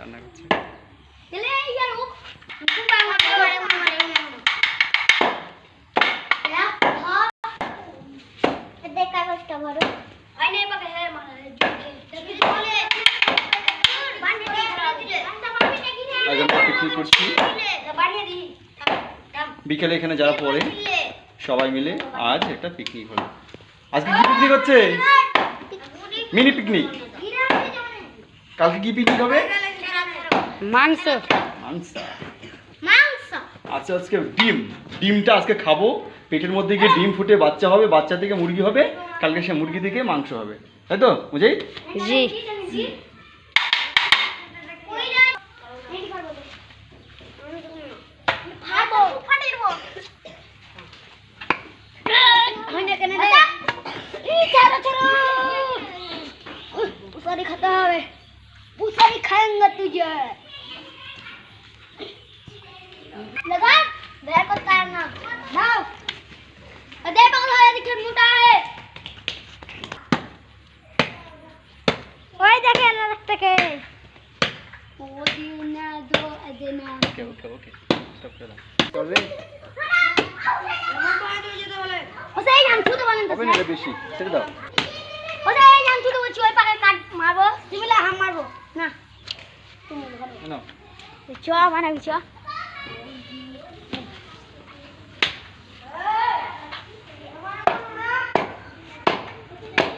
রান্না করছে। পিকনিক করছি বিকেলে, এখানে যারা পড়ে সবাই মিলে আজ একটা পিকনিক হলো। আজকে কি পিকনিক হচ্ছে? Mini picnic. কালকে কি পিকনিক হবে? মাংস। মাংস। আচ্ছা, আজকে ডিমটা আজকে খাবো। পেটের মধ্যে গিয়ে ডিম ফুটে বাচ্চা হবে, বাচ্চা থেকে মুরগি হবে, কালকে সে মুরগি থেকে মাংস হবে, তাই তো বুঝেই? জি। खाता है भूसारी खाएंगे तुझे लगा देर को तारना ना अदे पागल है दिखे मोटा है ओए देखे ना रखते के वो दीना दो अदेना ओके स्टॉप कर चल रे ओसे नाम छू तो बोलन तो अबे बेशी ছেড়ে দাও ওরে নাম তুই বলছি ওই পাকে কাট মারবো তুমি বলে হাম মারবো না তুমি বলো না চ বানাবি চ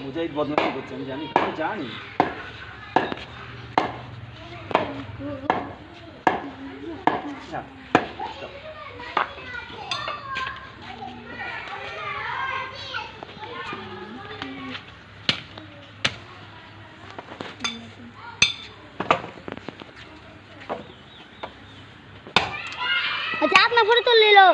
মুজাহিদ বদমাশি করছে, আমি জানি अच्छा अपना फोटो तो ले लो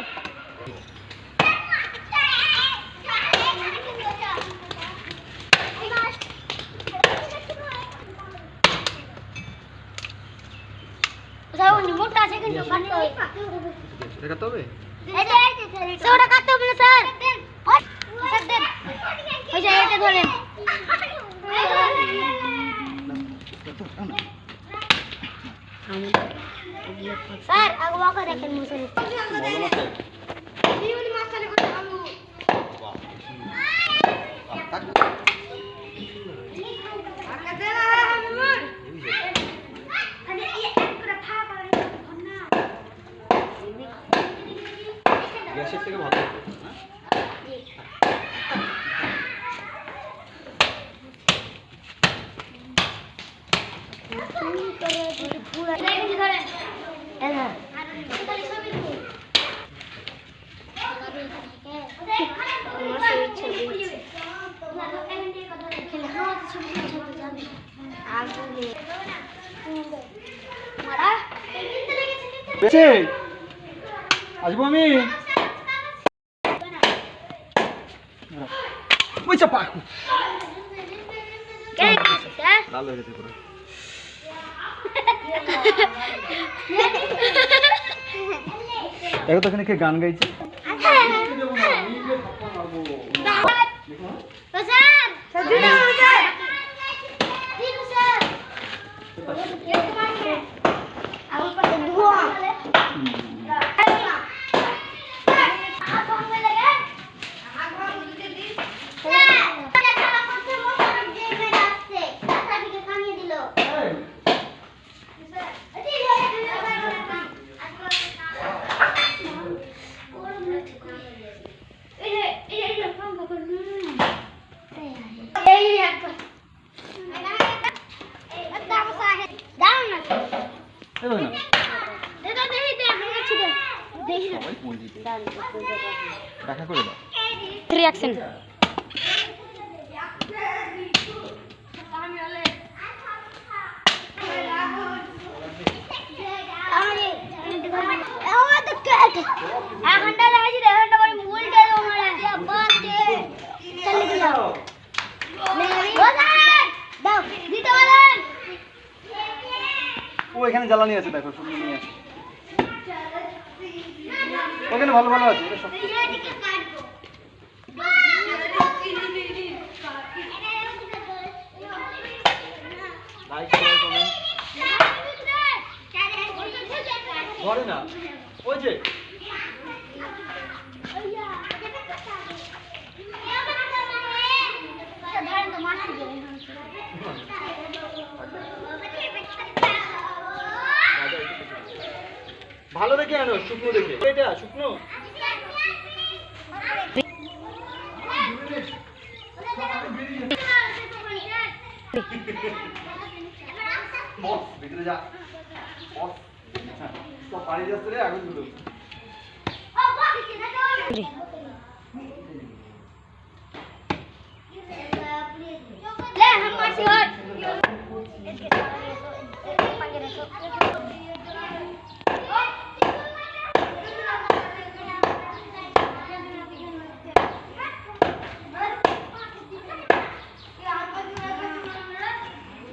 मोटा से किंतु काटते हो এটা কাটতে হবে सोडा काटते हो सर सर दे ওই যে এটা ধরেন স্যার আগবা করে দেখেন মুসলি বিউলি মাছালে করে আলু আকা দে না মামুন আরে এই এক করে ফা করে না গ্যাসের থেকে ভালো হবে पूरा नहीं करे ऐसा আসবো আমি ওই চাপা লাল হয়ে গেছে পুরো দেখো তো এখানে কে গান গাইছে দেখা করে দাও রিঅ্যাকশন ও এখানে জ্বালানি আছে, দেখো সব নিয়ে আসো। ওখানে ভালো ভালো আছে এটা সব। লাইক শেয়ার কমেন্ট ধরে না ওই যে ভালো দেখে আনো শুকনো দেখে এটা শুকনো বস ভিতরে যা বস তো পানি যাচ্ছে রে আগুন গুলো ले हम मासी और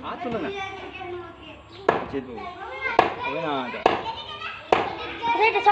হাত তুলে না চেয়ে দেবো হবে না এটা